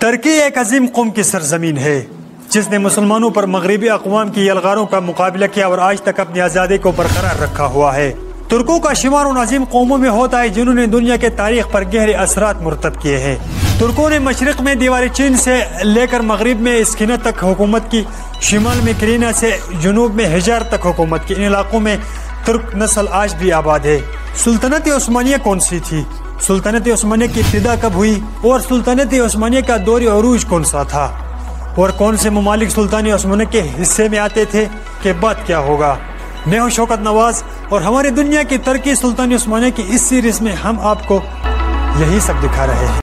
ترکی ایک عظیم قوم کی سرزمین ہے جس نے مسلمانوں پر مغربی اقوام کی یلغاروں کا مقابلہ کیا اور آج تک اپنی آزادی کو برقرار رکھا ہوا ہے۔ ترکوں کا شمار ان عظیم قوموں میں ہوتا ہے جنہوں نے دنیا کے تاریخ پر گہرے اثرات مرتب کیے ہیں۔ ترکوں نے مشرق میں دیوار چین سے لے کر مغرب میں اسکندر تک حکومت کی، شمال میں کرینا سے جنوب میں حجار تک حکومت کی۔ ان علاقوں میں ترک نسل آج بھی آباد ہے۔ سلطنت عثمانیہ کون سی تھی؟ سلطنت عثمانیہ کی ابتدا کب ہوئی اور سلطنت عثمانیہ کا دور عروج کون سا تھا اور کون سے ممالک سلطنت عثمانیہ کے حصے میں آتے تھے کے بعد کیا ہوگا؟ میں ہوں شوکت نواز اور ہماری دنیا کی ترقی سلطنت عثمانیہ کی اس سیریز میں ہم آپ کو یہی سب دکھا رہے ہیں۔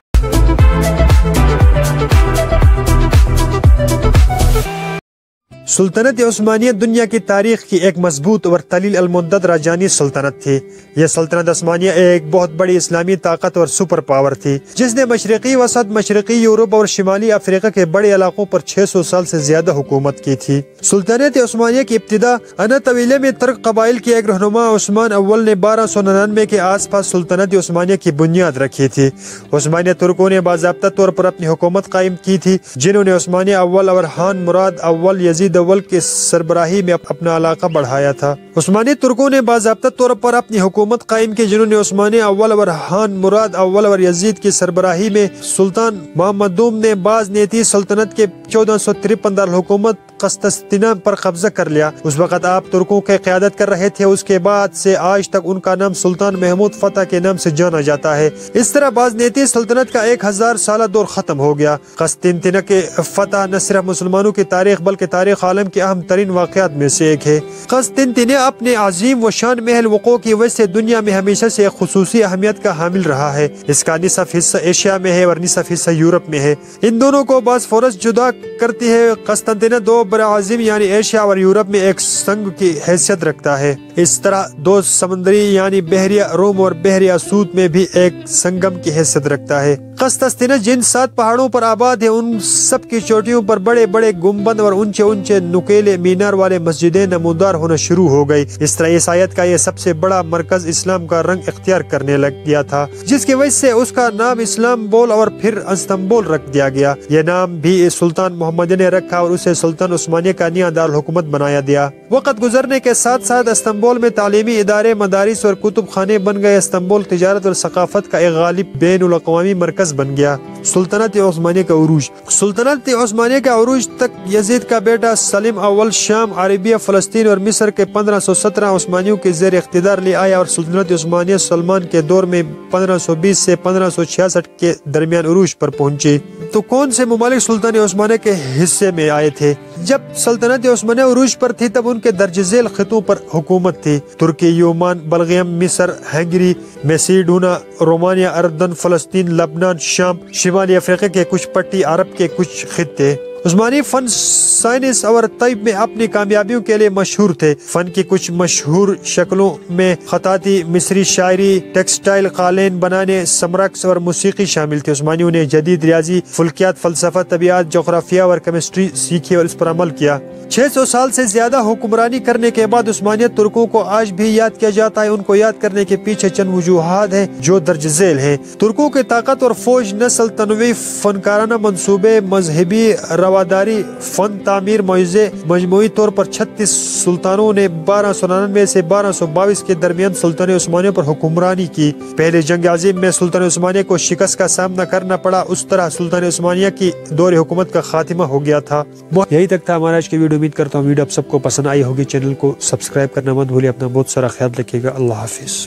سلطنت عثمانیہ دنیا کی تاریخ کی ایک مضبوط اور طویل المدت راجانی سلطنت تھی۔ یہ سلطنت عثمانیہ ایک بہت بڑی اسلامی طاقت اور سپر پاور تھی جس نے مشرقی وسط، مشرقی یورپ اور شمالی افریقہ کے بڑے علاقوں پر 600 سال سے زیادہ حکومت کی تھی۔ سلطنت عثمانیہ کی ابتدا طویلے میں ترک قبائل کے ایک رہنما عثمان اول نے 1299 کے آس پاس سلطنت عثمانیہ کی بنیاد رکھی تھی۔ عثمانیہ ترکوں نے باضابطہ طور پر اپنی حکومت قائم کی تھی جنہوں نے عثمانیہ اول اور خان مراد اول یزید اول کے سربراہی میں اپنا علاقہ بڑھایا تھا۔ عثمانی ترکوں نے باضابطہ طور پر اپنی حکومت قائم کی جنہوں نے عثمانیہ اول اور خان مراد اول اور یزید کی سربراہی میں سلطان محمد دوم نے باز نیتی سلطنت کے 1453 دارالحکومت قسطنطنیہ پر قبضہ کر لیا۔ اس وقت آپ ترکوں کی قیادت کر رہے تھے۔ اس کے بعد سے آج تک ان کا نام سلطان محمود فتح کے نام سے جانا جاتا ہے۔ اس طرح بازنیتی سلطنت کا 1000 سالہ دور ختم ہو گیا۔ قسطنطنیہ کے فتح نہ صرف مسلمانوں کی تاریخ بلکہ تاریخ عالم کے اہم ترین واقعات میں سے ایک ہے۔ قسطنطنیہ اپنے عظیم و شان محل وقوع کی وجہ سے دنیا میں ہمیشہ سے ایک خصوصی اہمیت کا حامل رہا ہے۔ اس کا نصف حصہ ایشیا میں ہے اور نصف حصہ یورپ میں ہے۔ ان دونوں کو باسفورس جدا کرتی ہے۔ قسطنطنیہ دو براعظم یعنی ایشیا اور یورپ میں ایک سنگ کی حیثیت رکھتا ہے۔ اس طرح دو سمندری یعنی بحیرہ روم اور بحیرہ اسود میں بھی ایک سنگم کی حیثیت رکھتا ہے۔ قسطنطنیہ جن 7 پہاڑوں پر آباد ہے ان سب کی چوٹیوں پر بڑے بڑے گنبد اور اونچے اونچے نکیلے مینار والے مسجدیں نمودار ہونا شروع ہو گئی۔ اس طرح عیسائیت کا یہ سب سے بڑا مرکز اسلام کا رنگ اختیار کرنے لگ گیا تھا جس کی وجہ سے اس کا نام اسلام بول اور پھر استنبول رکھ دیا گیا۔ یہ نام بھی سلطان محمد نے رکھا اور اسے سلطان عثمانیہ کا نیا دارالحکومت بنایا دیا۔ وقت گزرنے کے ساتھ ساتھ استنبول میں تعلیمی ادارے، مدارس اور کتب خانے بن گئے۔ استنبول تجارت اور ثقافت کا ایک غالب بین الاقوامی مرکز بن گیا۔ سلطنت عثمانیہ کا عروج۔ سلطنت عثمانیہ کا عروج تک یزید کا بیٹا سلیم اول شام، عربیہ، فلسطین اور مصر کے 1517 عثمانیوں کے زیر اقتدار لے آیا اور سلطنت عثمانیہ سلمان کے دور میں 1520 سے 1566 کے درمیان عروج پر پہنچی۔ تو کون سے ممالک سلطنت عثمانیہ کے حصے میں آئے تھے؟ جب سلطنت عثمانیہ عروج پر تھی تب ان کے درج ذیل خطوں پر حکومت تھی۔ ترکی، یونان، بلغیم، مصر، ہنگری، میسیڈونا، رومانیہ، اردن، فلسطین، لبنان، شام، شمالی افریقہ کے کچھ پٹی، عرب کے کچھ خطے۔ عثمانی فن، سائنس اور طب میں اپنی کامیابیوں کے لیے مشہور تھے۔ فن کی کچھ مشہور شکلوں میں خطاطی، مصری شاعری، ٹیکسٹائل، قالین بنانے، سمرقس اور موسیقی شامل تھے۔ عثمانیوں نے جدید ریاضی، فلکیات، فلسفہ، طبیعت، جغرافیہ اور کیمسٹری سیکھی اور اس پر عمل کیا۔ 600 سال سے زیادہ حکمرانی کرنے کے بعد عثمانیہ ترکوں کو آج بھی یاد کیا جاتا ہے۔ ان کو یاد کرنے کے پیچھے چند وجوہات ہیں جو درج ذیل ہیں۔ ترکوں کی طاقت اور فوج، نسل تنوع، فنکارانہ منصوبے، مذہبی رواداری، فن تعمیر، معجزے۔ مجموعی طور پر 36 سلطانوں نے 1299 سے 1222 کے درمیان سلطنت عثمانیہ پر حکمرانی کی۔ پہلے جنگ عظیم میں سلطنت عثمانیہ کو شکست کا سامنا کرنا پڑا۔ اس طرح سلطنت عثمانیہ کی دور حکومت کا خاتمہ ہو گیا تھا۔ یہی تک تھا ہمارا آج کی ویڈیو۔ امید کرتا ہوں ویڈیو آپ سب کو پسند آئی ہوگی۔ چینل کو سبسکرائب کرنا مت بھولیے۔ اپنا بہت سارا خیال رکھیے گا۔ اللہ حافظ۔